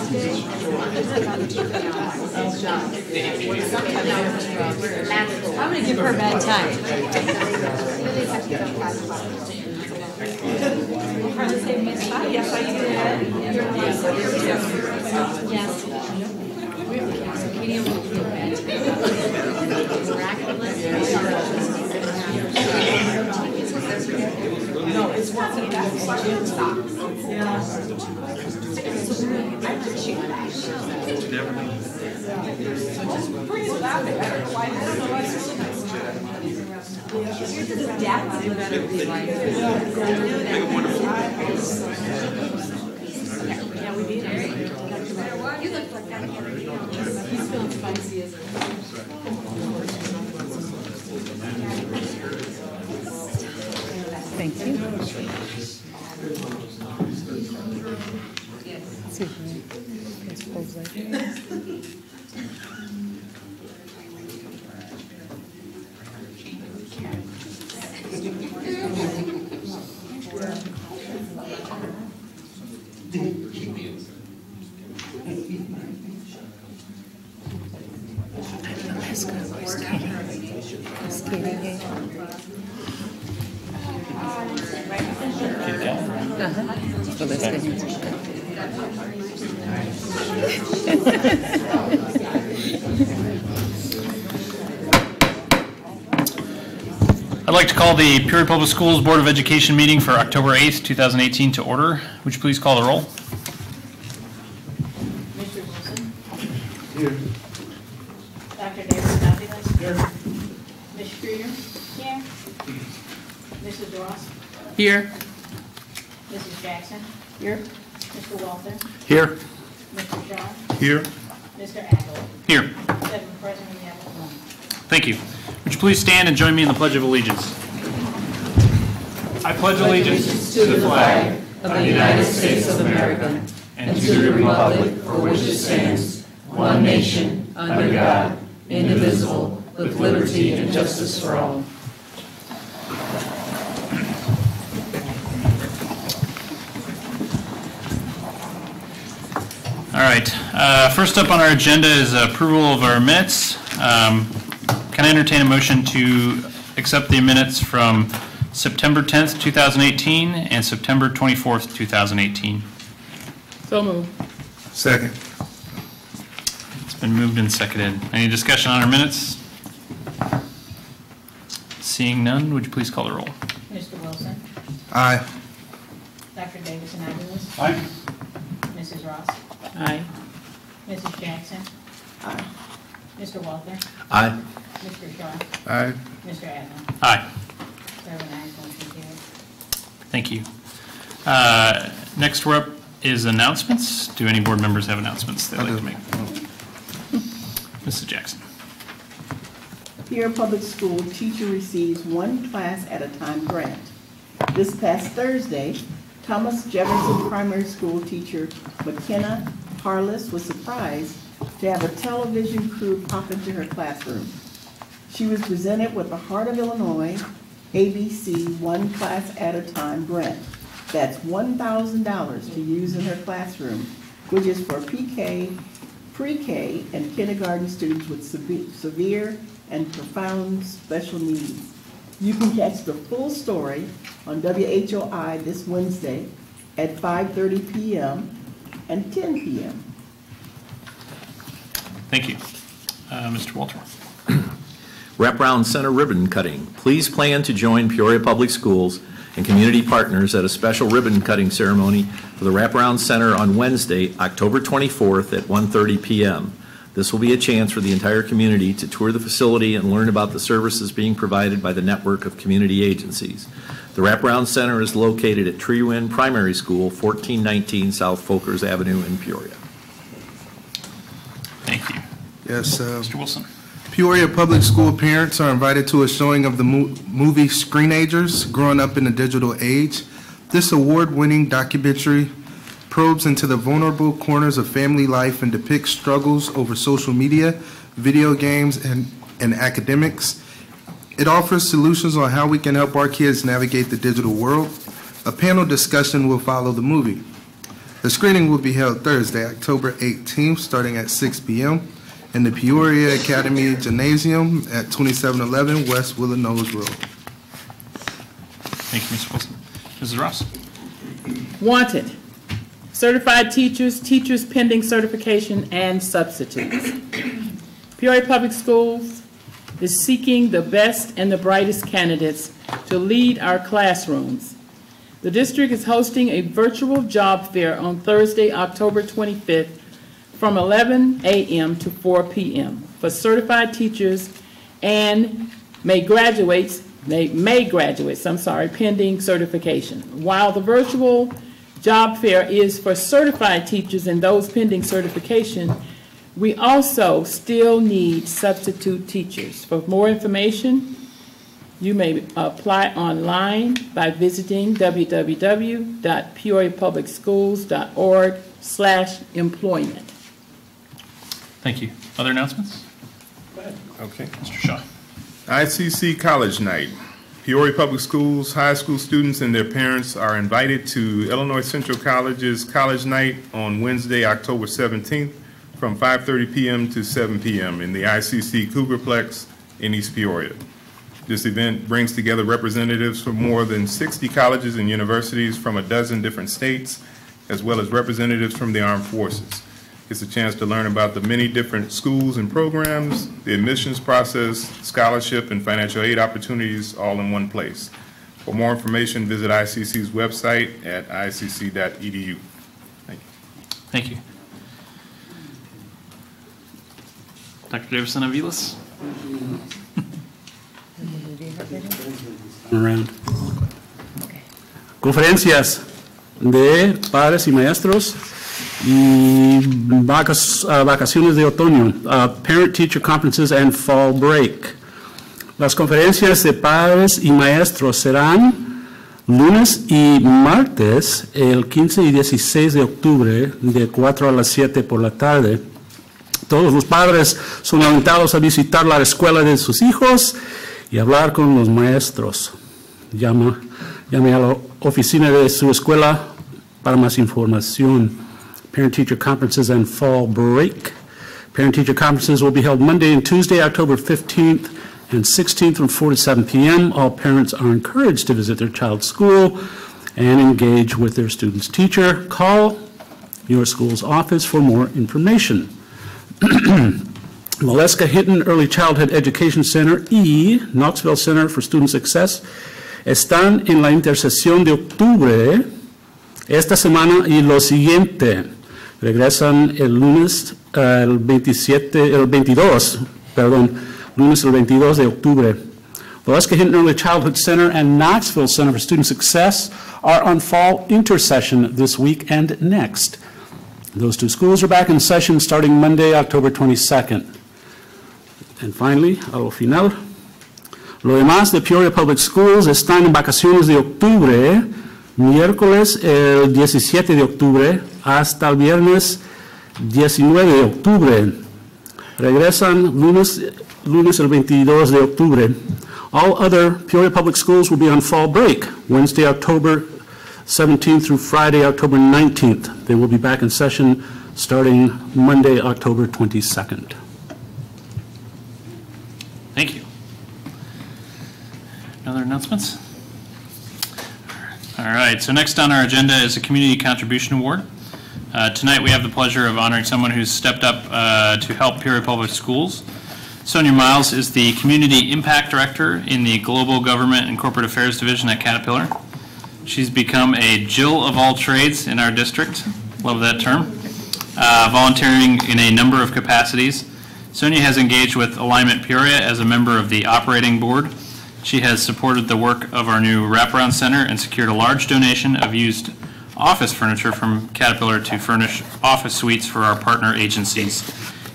I'm going to give her a bad time. Yes, I did. Yes. No, it's what's in that. Yeah, we beat him. You look like that. He's feeling spicy as Thank you. So that's good. I'd like to call the Peoria Public Schools Board of Education meeting for October 8th, 2018 to order. Would you please call the roll? Mr. Wilson? Here. Dr. Davis? Here. Ms. Streeter? Here. Mrs. Ross? Here. Mrs. Jackson? Here. Mr. Walter? Here. Mr. Shaw? Here. Mr. Adler? Here. 7 present, we have a quorum. Thank you. Would you please stand and join me in the Pledge of Allegiance? I pledge allegiance to the flag of the United States of America and to the republic for which it stands, one nation, under God, indivisible, with liberty and justice for all. All right. First up on our agenda is approval of our minutes. Can I entertain a motion to accept the minutes from September 10th, 2018 and September 24th, 2018? So moved. Second. It's been moved and seconded. Any discussion on our minutes? Seeing none, would you please call the roll? Mr. Wilson? Aye. Dr. Davis and Aguilas? Aye. Mrs. Ross? Aye. Mrs. Jackson? Aye. Mr. Walter? Aye. Mr. Shaw? Aye. Mr. Adler? Aye. 7 ayes, motion carried. Thank you. Next we're up is announcements. Do any board members have announcements they'd like to make? Mrs. Jackson. Peoria Public School teacher receives 1 class at a time grant. This past Thursday, Thomas Jefferson Primary School teacher McKenna Harless was surprised to have a television crew pop into her classroom. She was presented with the Heart of Illinois ABC 1 class at a time grant. That's $1,000 to use in her classroom, which is for pre-K, and kindergarten students with severe and profound special needs. You can catch the full story on WHOI this Wednesday at 5:30 p.m. and 10 p.m. Thank you. Mr. Walter. Wraparound Center ribbon cutting. Please plan to join Peoria Public Schools and community partners at a special ribbon cutting ceremony for the Wraparound Center on Wednesday, October 24th at 1:30 p.m. This will be a chance for the entire community to tour the facility and learn about the services being provided by the network of community agencies. The Wraparound Center is located at Treewind Primary School, 1419 South Folkers Avenue in Peoria. Thank you. Yes, Mr. Wilson. Peoria Public School parents are invited to a showing of the movie Screenagers, Growing Up in the Digital Age. This award-winning documentary probes into the vulnerable corners of family life and depicts struggles over social media, video games, and academics. It offers solutions on how we can help our kids navigate the digital world. A panel discussion will follow the movie. The screening will be held Thursday, October 18th, starting at 6 p.m. in the Peoria Academy Gymnasium at 2711 West Willow-Nose Road. Thank you, Mr. Wilson. Mrs. Ross? Wanted, certified teachers, teachers pending certification, and substitutes. Peoria Public Schools is seeking the best and the brightest candidates to lead our classrooms. The district is hosting a virtual job fair on Thursday, October 25th from 11 a.m. to 4 p.m. for certified teachers and may graduates, pending certification. While the virtual job fair is for certified teachers and those pending certification, we also still need substitute teachers. For more information, you may apply online by visiting www.peoriapublicschools.org/employment. Thank you. Other announcements? Okay. Mr. Shaw. ICC College Night. Peoria Public Schools high school students and their parents are invited to Illinois Central College's College Night on Wednesday, October 17th from 5:30 p.m. to 7 p.m. in the ICC Cougarplex in East Peoria. This event brings together representatives from more than 60 colleges and universities from a dozen different states, as well as representatives from the armed forces. It's a chance to learn about the many different schools and programs, the admissions process, scholarship, and financial aid opportunities all in one place. For more information, visit ICC's website at icc.edu. Thank you. Thank you. Dr. Davison Aviles? Around. Conferencias de padres y maestros y vacaciones de otoño, parent-teacher conferences and fall break. Las conferencias de padres y maestros serán lunes y martes, el 15 y 16 de octubre, de 4 a las 7 por la tarde. Todos los padres son alentados a visitar la escuela de sus hijos y hablar con los maestros. Llame a la oficina de su escuela para más información. Parent-teacher conferences and fall break. Parent-teacher conferences will be held Monday and Tuesday, October 15th and 16th from 4 to 7 p.m. All parents are encouraged to visit their child's school and engage with their student's teacher. Call your school's office for more information. Valeska Hinton Early Childhood Education Center y Knoxville Center for Student Success están en la intersección de octubre esta semana y lo siguiente. Regresan el lunes el 22 de octubre. Valeska Hinton Early Childhood Center and Knoxville Center for Student Success are on fall intersession this week and next. Those two schools are back in session starting Monday, October 22nd. And finally, a lo final, lo demás de Peoria Public Schools están en vacaciones de octubre, miércoles el 17 de octubre hasta el viernes 19 de octubre. Regresan lunes el 22 de octubre. All other Peoria Public Schools will be on fall break, Wednesday, October 17th through Friday, October 19th. They will be back in session starting Monday, October 22nd. Thank you. Other announcements? All right, so next on our agenda is a Community Contribution Award. Tonight we have the pleasure of honoring someone who's stepped up to help Peoria Public Schools. Sonia Miles is the Community Impact Director in the Global Government and Corporate Affairs Division at Caterpillar. She's become a Jill of all trades in our district. Love that term. Volunteering in a number of capacities. Sonia has engaged with Alignment Peoria as a member of the operating board. She has supported the work of our new wraparound center and secured a large donation of used office furniture from Caterpillar to furnish office suites for our partner agencies.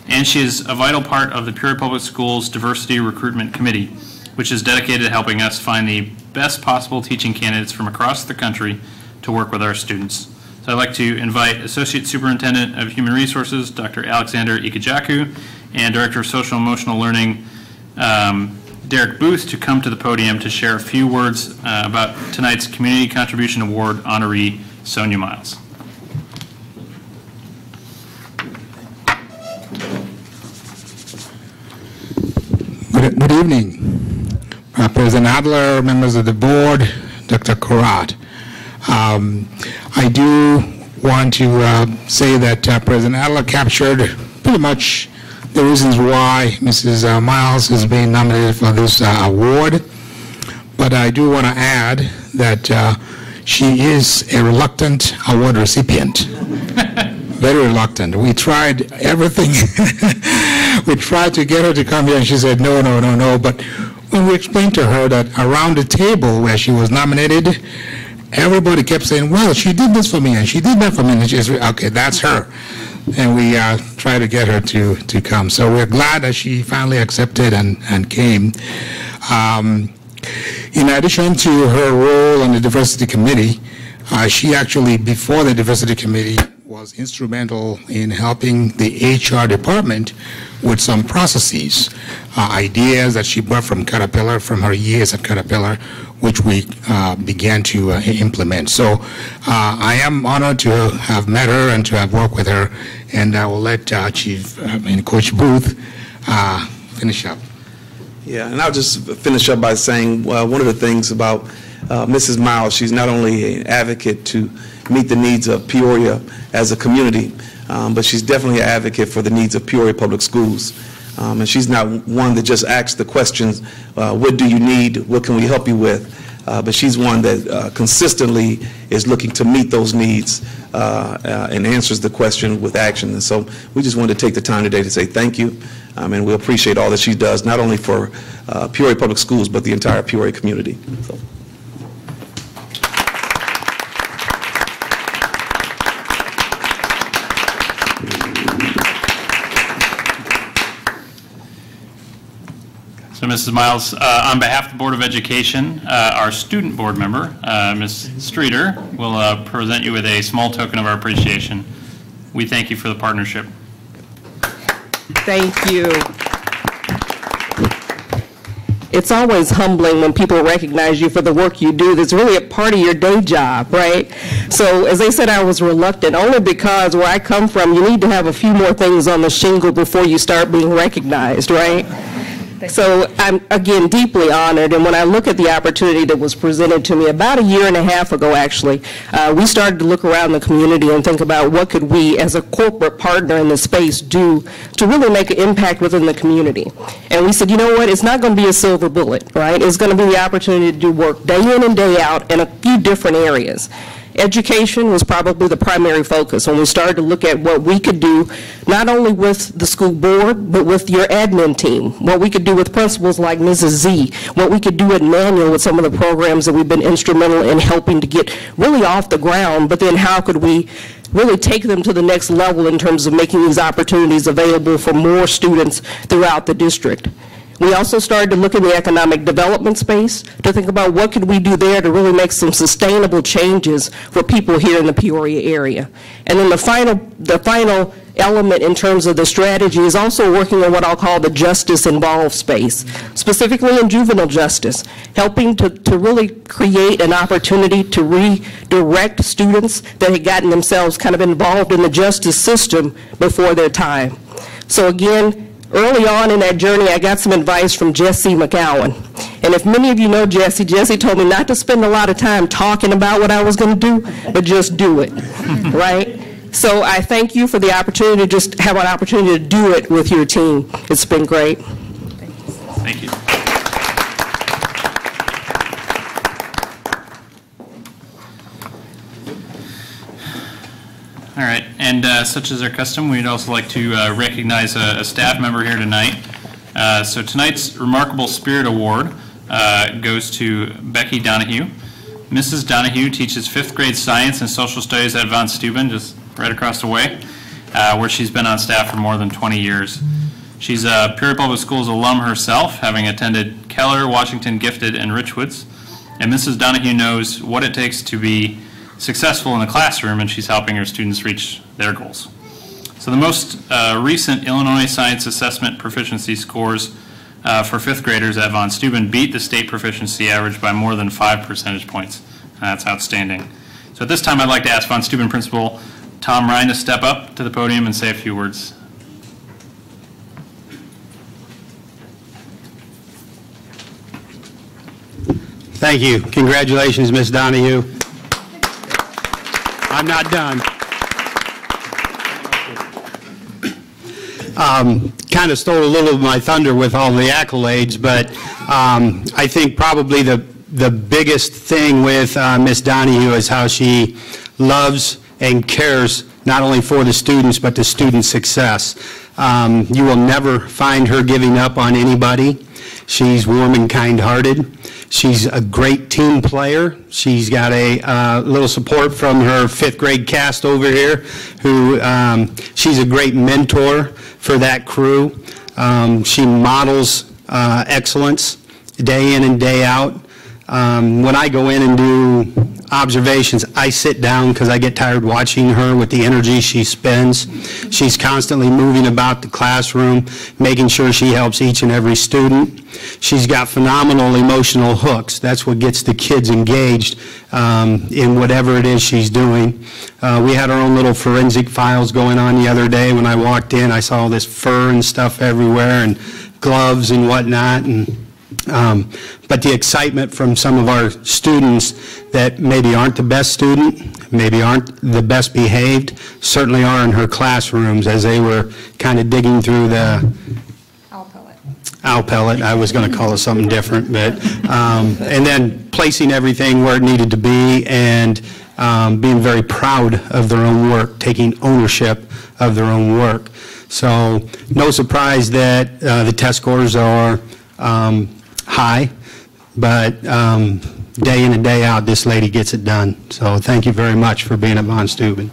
And she is a vital part of the Peoria Public Schools Diversity Recruitment Committee, which is dedicated to helping us find the best possible teaching candidates from across the country to work with our students. So I'd like to invite Associate Superintendent of Human Resources, Dr. Alexander Ikajaku, and Director of Social and Emotional Learning, Derek Booth, to come to the podium to share a few words about tonight's Community Contribution Award honoree, Sonia Miles. Good evening, President Adler, members of the board, Dr. Karat. I do want to say that President Adler captured pretty much the reasons why Mrs. Miles is being nominated for this award. But I do want to add that she is a reluctant award recipient. Very reluctant. We tried everything. We tried to get her to come here, and she said, no, no, no, no. But when we explained to her that around the table where she was nominated, everybody kept saying, well, she did this for me, and she did that for me. And she said, okay, that's her. And we tried to get her to come. So we're glad that she finally accepted and came. In addition to her role on the diversity committee, she actually, before the diversity committee, was instrumental in helping the HR department with some processes, ideas that she brought from Caterpillar, from her years at Caterpillar, which we began to implement. So I am honored to have met her and to have worked with her, and I will let Coach Booth finish up. Yeah, and I'll just finish up by saying one of the things about Mrs. Miles, she's not only an advocate to meet the needs of Peoria as a community, but she's definitely an advocate for the needs of Peoria Public Schools. And she's not one that just asks the questions, what do you need, what can we help you with? But she's one that consistently is looking to meet those needs and answers the question with action. And so we just wanted to take the time today to say thank you, and we appreciate all that she does, not only for Peoria Public Schools, but the entire Peoria community. So. So, Mrs. Miles, on behalf of the Board of Education, our student board member, Ms. Streeter, will present you with a small token of our appreciation. We thank you for the partnership. Thank you. It's always humbling when people recognize you for the work you do that's really a part of your day job, right? So as they said, I was reluctant, only because where I come from, you need to have a few more things on the shingle before you start being recognized, right? So I'm, again, deeply honored, and when I look at the opportunity that was presented to me about a year and a half ago, actually, we started to look around the community and think about what could we, as a corporate partner in the space, do to really make an impact within the community. And we said, you know what, it's not going to be a silver bullet, right? It's going to be the opportunity to do work day in and day out in a few different areas. Education was probably the primary focus when we started to look at what we could do, not only with the school board, but with your admin team, what we could do with principals like Mrs. Z, what we could do at Manual with some of the programs that we've been instrumental in helping to get really off the ground, but then how could we really take them to the next level in terms of making these opportunities available for more students throughout the district. We also started to look in the economic development space to think about what could we do there to really make some sustainable changes for people here in the Peoria area. And then the final element in terms of the strategy is also working on what I'll call the justice-involved space, specifically in juvenile justice, helping to really create an opportunity to redirect students that had gotten themselves kind of involved in the justice system before their time. So again, early on in that journey, I got some advice from Jesse McCowan. And if many of you know Jesse, Jesse told me not to spend a lot of time talking about what I was going to do, but just do it, right? So I thank you for the opportunity to just have an opportunity to do it with your team. It's been great. Thank you. All right, and such is our custom, we'd also like to recognize a staff member here tonight. So tonight's Remarkable Spirit Award goes to Becky Donahue. Mrs. Donahue teaches 5th grade science and social studies at Von Steuben, just right across the way, where she's been on staff for more than 20 years. She's a Peoria Public Schools alum herself, having attended Keller, Washington Gifted, and Richwoods. And Mrs. Donahue knows what it takes to be successful in the classroom, and she's helping her students reach their goals. So the most recent Illinois Science Assessment proficiency scores for 5th graders at Von Steuben beat the state proficiency average by more than 5 percentage points. That's outstanding. So at this time, I'd like to ask Von Steuben Principal Tom Ryan to step up to the podium and say a few words. Thank you. Congratulations, Ms. Donahue. I'm not done. Kind of stole a little of my thunder with all the accolades, but I think probably the biggest thing with Ms. Donahue is how she loves and cares not only for the students, but the student success. You will never find her giving up on anybody. She's warm and kind-hearted. She's a great team player. She's got a little support from her 5th grade cast over here, who she's a great mentor for that crew. She models excellence day in and day out. When I go in and do observations, I sit down because I get tired watching her with the energy she spends. She's constantly moving about the classroom, making sure she helps each and every student. She's got phenomenal emotional hooks. That's what gets the kids engaged in whatever it is she's doing. We had our own little forensic files going on the other day. When I walked in, I saw all this fur and stuff everywhere and gloves and whatnot. But the excitement from some of our students that maybe aren't the best student, maybe aren't the best behaved, certainly are in her classrooms as they were kind of digging through the owl pellet. I was going to call it something different, but and then placing everything where it needed to be and being very proud of their own work, taking ownership of their own work. So no surprise that the test scores are high, but day in and day out, this lady gets it done. So thank you very much for being at Von Steuben.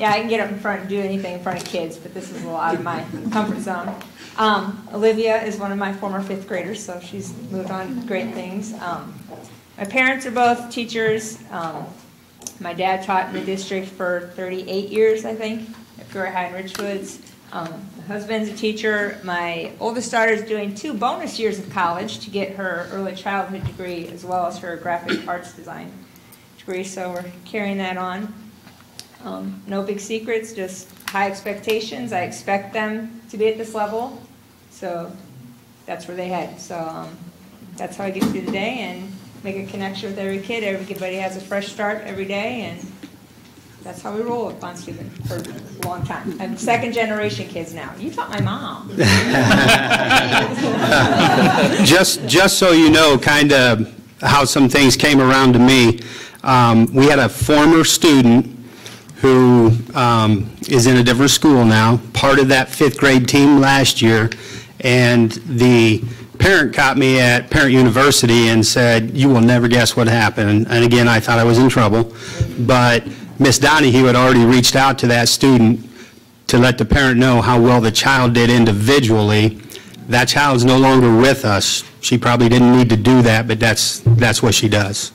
Yeah, I can get up in front and do anything in front of kids, but this is a little out of my comfort zone. Olivia is one of my former 5th graders, so she's moved on to great things. My parents are both teachers. My dad taught in the district for 38 years, I think, at Peoria High in Richwoods. My husband's a teacher. My oldest daughter is doing 2 bonus years of college to get her early childhood degree as well as her graphic arts design degree, so we're carrying that on. No big secrets, just high expectations. I expect them to be at this level, so that's where they head. So that's how I get through the day and make a connection with every kid. Everybody has a fresh start every day, and that's how we roll at Von Steuben for a long time. I'm 2nd generation kids now. You taught my mom. Just so you know, kind of how some things came around to me. We had a former student who is in a different school now, part of that 5th grade team last year, and the parent caught me at Parent University and said, "You will never guess what happened." And again, I thought I was in trouble, but Miss Donahue had already reached out to that student to let the parent know how well the child did individually. That child's no longer with us. She probably didn't need to do that, but that's what she does.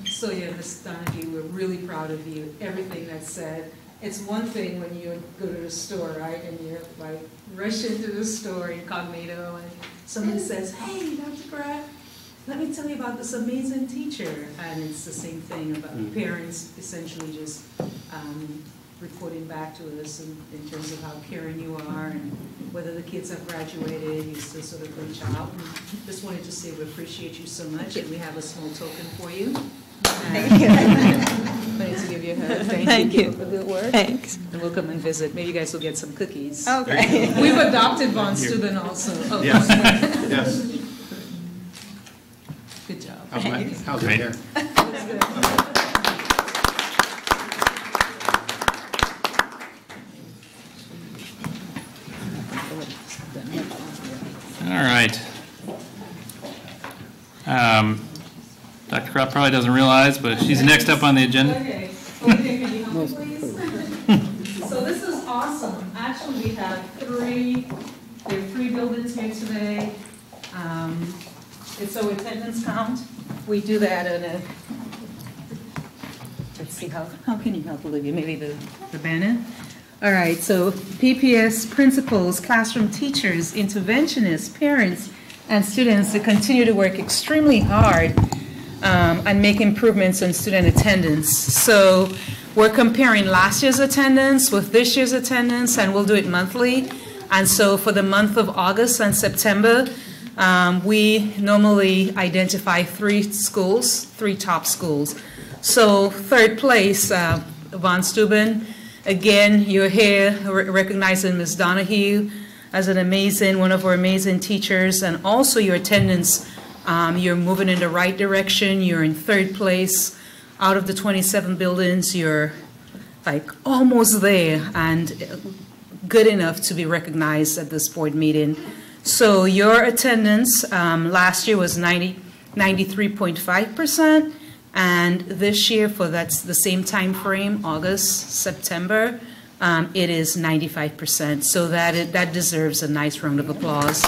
So yeah, Ms. Donahue, we're really proud of you, everything that's said. It's one thing when you go to the store, right, and you're like rush into the store incognito and somebody says, "Hey, Dr. Kraft, let me tell you about this amazing teacher." And it's the same thing about parents essentially just reporting back to us in terms of how caring you are and whether the kids have graduated, you still sort of reach out. And just wanted to say we appreciate you so much, and we have a small token for you. Thank you. I need to give you a hug. Thank you for the good work. Thanks. And we'll come and visit. Maybe you guys will get some cookies. Okay. We've adopted Von Steuben also. Oh, Yes. Yes. Good job. How's it here? That's good. All right. Dr. Kraft probably doesn't realize, but she's next up on the agenda. Okay. Olivia, can you help me, please? So this is awesome. Actually, we have there are 3 buildings here today. It's our attendance count. We do that in a, let's see, how can you help, Olivia? Maybe the banner? All right, so PPS principals, classroom teachers, interventionists, parents, and students to continue to work extremely hard and make improvements in student attendance. So we're comparing last year's attendance with this year's attendance, and we'll do it monthly. And so for the month of August and September, we normally identify 3 schools, 3 top schools. So third place, Von Steuben. Again, you're here recognizing Ms. Donahue as one of our amazing teachers, and also your attendance. You're moving in the right direction. You're in third place. Out of the 27 buildings, you're like almost there and good enough to be recognized at this board meeting. So your attendance last year was 93.5%, and this year, for that's the same time frame, August, September, it is 95%. So that deserves a nice round of applause.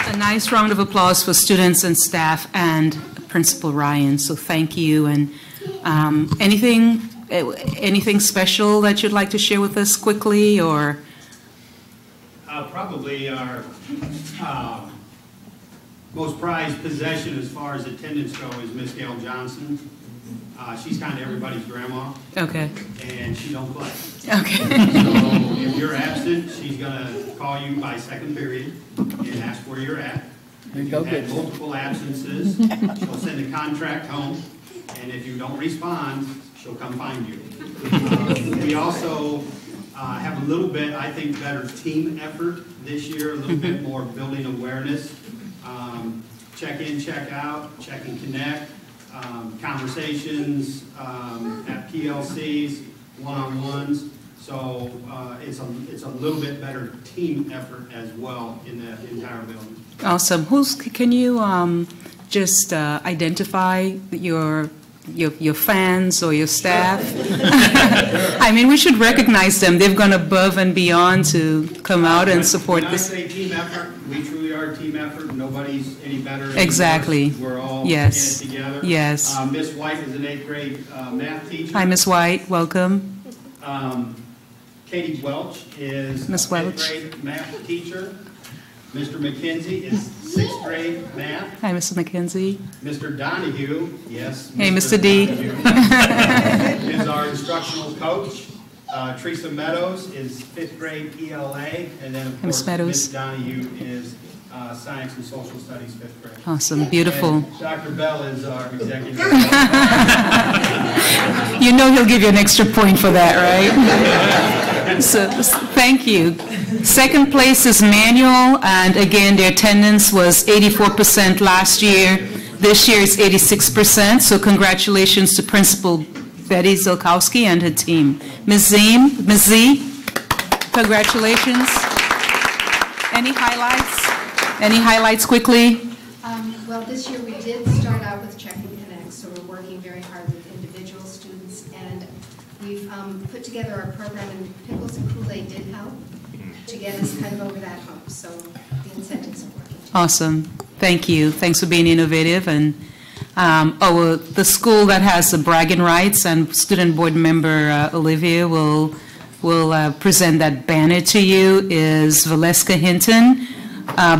A nice round of applause for students and staff and Principal Ryan. So thank you. And anything special that you'd like to share with us quickly, or? Probably our most prized possession as far as attendance go is Miss Gail Johnson. She's kind of everybody's grandma. Okay. And she don't play. Okay. So if you're absent, she's going to call you by second period and ask where you're at. If you've had multiple absences, she'll send a contract home, and if you don't respond, she'll come find you. We also have a little bit, I think, better team effort this year, a little bit more building awareness. Check in, check out, check and connect, conversations at PLCs, one-on-ones. So it's a little bit better team effort as well in the entire building. Awesome. Can you just identify your fans or your staff? I mean, we should recognize them. They've gone above and beyond to come out and support this. When I say team effort, we truly are a team effort. Nobody's any better. Exactly. We're all yes. in it together. Yes. Miss White is an 8th grade math teacher. Hi, Miss White. Welcome. Katie Welch is Miss a 5th grade math teacher. Mr. McKenzie is 6th grade math. Hi, Mr. McKenzie. Mr. Donahue, yes. Hey, Mr. D. Is our instructional coach. Teresa Meadows is 5th grade ELA. And then, of course, Ms. Donahue is Science and Social Studies 5th grade. Awesome. Beautiful. And Dr. Bell is our executive. You know he'll give you an extra point for that, right? So, thank you. Second place is Manual, and again, their attendance was 84% last year. This year it's 86%, so congratulations to Principal Betty Zilkowski and her team. Ms. Z, congratulations. Any highlights? Any highlights quickly? Well, this year we did start out with Check and Connect, so we're working very hard with individual students, and we've put together our program, and Pickles and Kool-Aid did help to get us kind of over that hump, so the incentives are working. Awesome. Thank you. Thanks for being innovative. And the school that has the bragging rights, and student board member Olivia will present that banner to you, is Valeska Hinton,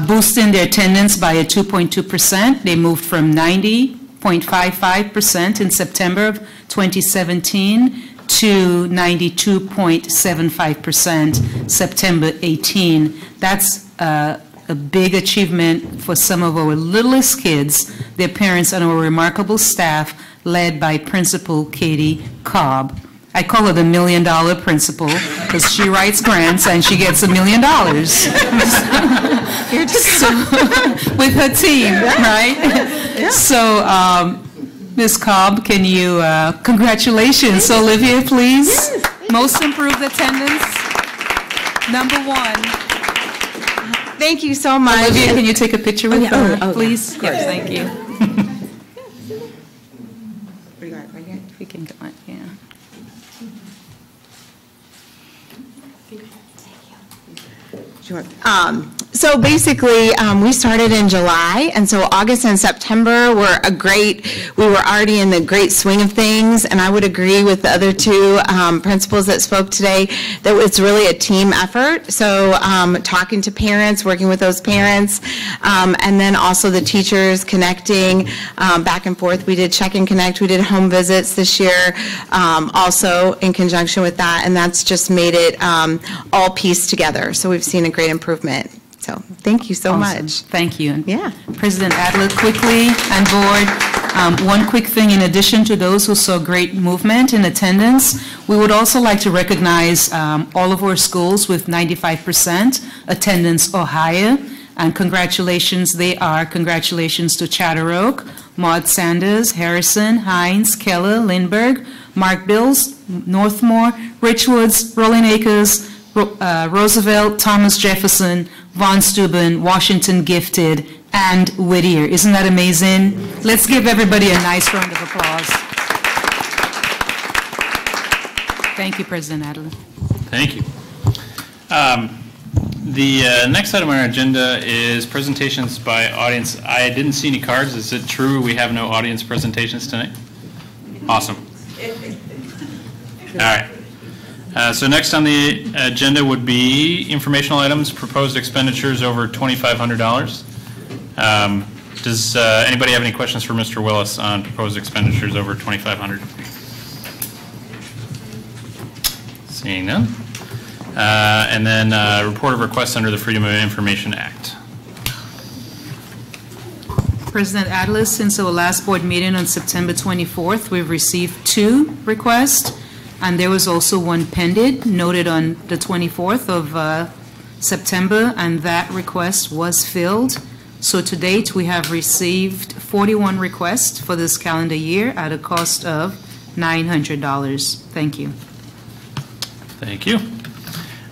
boosting their attendance by a 2.2%. They moved from 90.55% in September of 2017 to 92.75% September 18. That's a big achievement for some of our littlest kids, their parents, and our remarkable staff led by Principal Katie Cobb. I call her the $1 million principal because she writes grants and she gets $1 million. So, with her team, right? Yeah. So, Ms. Cobb, can you, congratulations. So, Olivia, please. Yes. Most improved attendance, #1. Thank you so much. Olivia, can you take a picture with her, please? Yes, thank you. We can go on, yeah. Sure. So basically, we started in July, and so August and September were we were already in the great swing of things, and I would agree with the other two principals that spoke today that it's really a team effort. So talking to parents, working with those parents, and then also the teachers connecting back and forth. We did Check and Connect, we did home visits this year, also in conjunction with that, and that's just made it all pieced together. So we've seen a great improvement. So thank you so much. Thank you. Yeah. President Adler, quickly, and board, one quick thing, in addition to those who saw great movement in attendance, we would also like to recognize all of our schools with 95% attendance or higher, and congratulations congratulations to Chatter Oak, Maud Sanders, Harrison, Hines, Keller, Lindbergh, Mark Bills, Northmore, Richwoods, Rolling Acres, Roosevelt, Thomas Jefferson, Von Steuben, Washington Gifted, and Whittier. Isn't that amazing? Let's give everybody a nice round of applause. Thank you, President Adler. Thank you. The next item on our agenda is presentations by audience. I didn't see any cards. Is it true we have no audience presentations tonight? Awesome. All right. So next on the agenda would be informational items, proposed expenditures over $2,500. Does anybody have any questions for Mr. Willis on proposed expenditures over $2,500? Seeing none. And then report of requests under the Freedom of Information Act. President Adler, since our last board meeting on September 24th, we've received 2 requests. And there was also one pending, noted on the 24th of September, and that request was filled. So to date, we have received 41 requests for this calendar year at a cost of $900. Thank you. Thank you.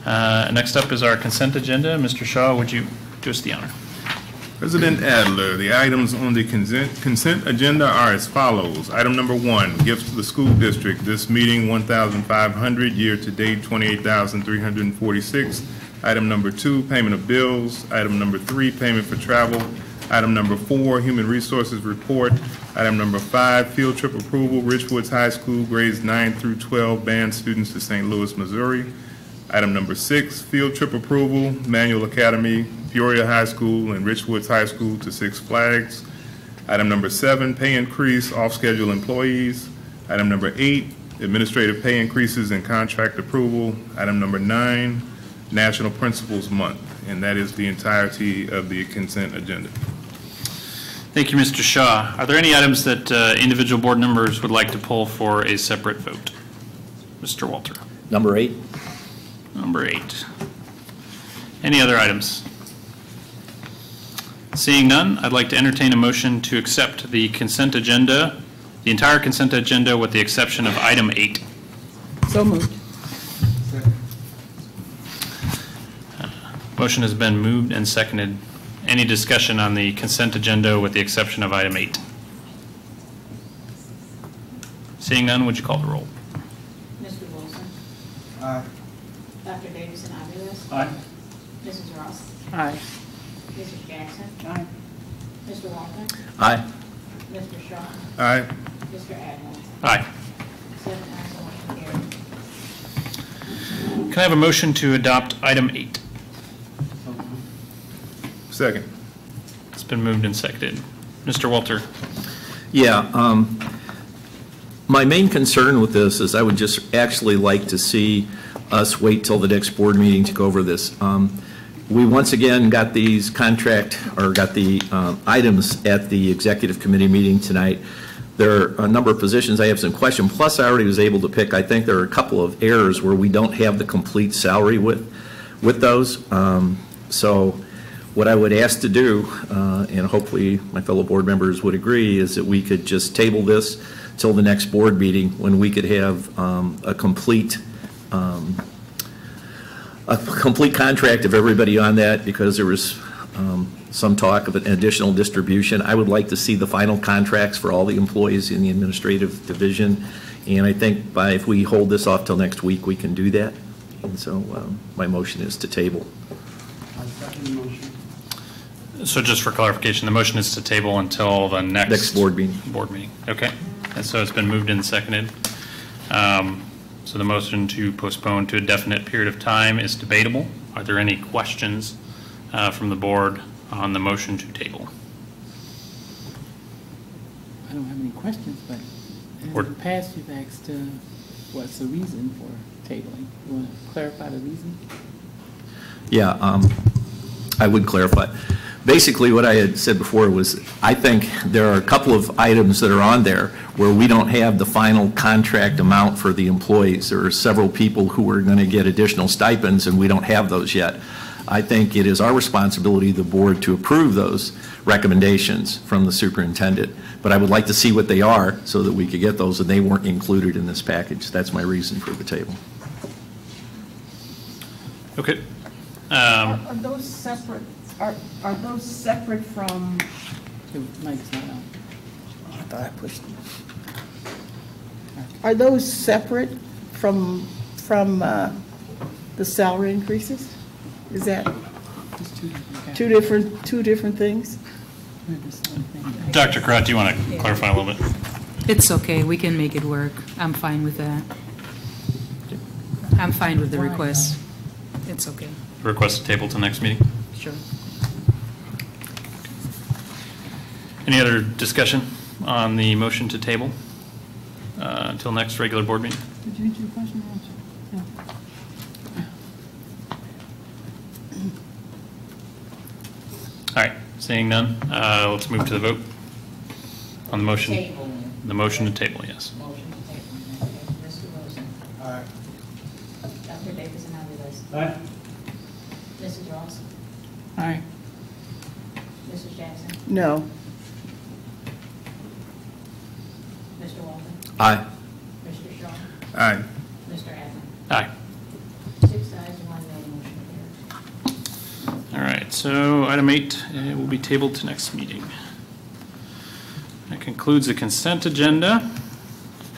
Next up is our consent agenda. Mr. Shaw, would you do us the honor? President Adler, the items on the consent agenda are as follows. Item number 1, gifts to the school district. This meeting, $1,500, year to date, $28,346. Item number 2, payment of bills. Item number 3, payment for travel. Item number 4, human resources report. Item number 5, field trip approval, Richwoods High School, grades 9 through 12, band students to St. Louis, Missouri. Item number 6, field trip approval, Manual Academy, Peoria High School and Richwoods High School to Six Flags. Item number 7, pay increase, off-schedule employees. Item number 8, administrative pay increases and contract approval. Item number 9, National Principals Month. And that is the entirety of the consent agenda. Thank you, Mr. Shaw. Are there any items that individual board members would like to pull for a separate vote? Mr. Walter. Number 8. Number 8. Any other items? Seeing none, I'd like to entertain a motion to accept the consent agenda, the entire consent agenda with the exception of item 8. So moved. Motion has been moved and seconded. Any discussion on the consent agenda with the exception of item 8? Seeing none, would you call the roll? Mr. Wilson. Aye. Dr. Davidson-Aviles. Aye. Mrs. Ross. Aye. Mrs. Jackson. Aye. Mr. Walter. Aye. Mr. Shaw. Aye. Mr. Adler. Aye. 7 ayes, motion carried. Can I have a motion to adopt item 8? Second. It's been moved and seconded. Mr. Walter. Yeah, my main concern with this is I would just actually like to see us wait till the next board meeting to go over this. We once again got these got the items at the executive committee meeting tonight. There are a number of positions I have some questions, plus I already was able to pick, I think there are a couple of errors where we don't have the complete salary with those. So what I would ask to do, and hopefully my fellow board members would agree, is that we could just table this till the next board meeting when we could have a complete contract of everybody on that, because there was some talk of an additional distribution. I would like to see the final contracts for all the employees in the administrative division, and I think if we hold this off till next week, we can do that. And so my motion is to table. So just for clarification, the motion is to table until the next board meeting. Okay. And so it's been moved and seconded. So the motion to postpone to a definite period of time is debatable. Are there any questions from the board on the motion to table? I don't have any questions, but in the past you've asked what's the reason for tabling. You want to clarify the reason? Yeah, I would clarify. Basically, what I had said before was, I think there are a couple of items that are on there where we don't have the final contract amount for the employees. There are several people who are going to get additional stipends, and we don't have those yet. I think it is our responsibility, the board, to approve those recommendations from the superintendent. But I would like to see what they are so that we could get those, and they weren't included in this package. That's my reason for the table. Okay. Are those separate? Are those separate from? The mic's not on. I thought I pushed them. Are those separate from the salary increases? Is that two different things? Dr. Karat, do you want to clarify a little bit? It's okay, we can make it work. I'm fine with that. I'm fine with the request. It's okay. Request to table to next meeting? Sure. Any other discussion on the motion to table until next regular board meeting? Did you answer your question? No. All right, seeing none, let's move to the vote on the motion. Table. The motion to table, yes. Motion to table. Mr. Wilson. Aye. Dr. Davidson, how do you vote? Aye. Mrs. Ross. Aye. Mrs. Jackson. No. Mr. Walton. Aye. Mr. Shaw. Aye. Mr. Adler. Aye. 6 ayes, 1 no, motion carries. All right, so item 8 will be tabled to next meeting. That concludes the consent agenda.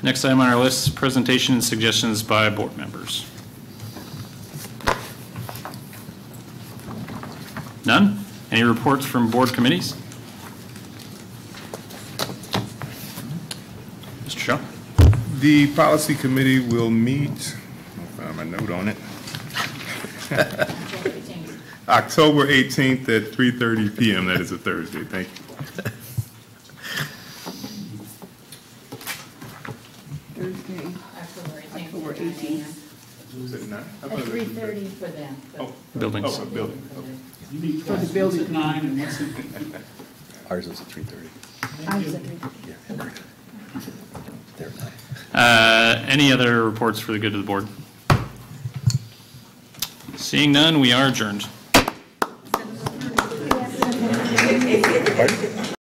Next item on our list is presentation and suggestions by board members. None? Any reports from board committees? Mr. Shaw? The policy committee will meet, I'll find my note on it. October 18th at 3:30 p.m. That is a Thursday. Thank you. Thursday, October 18th. Was it not? I At thought it was- 3:30 for them. Buildings. Oh, building. You meet For the building. at 9 and what's in? Ours is at 3:30. Any other reports for the good of the board? Seeing none, we are adjourned.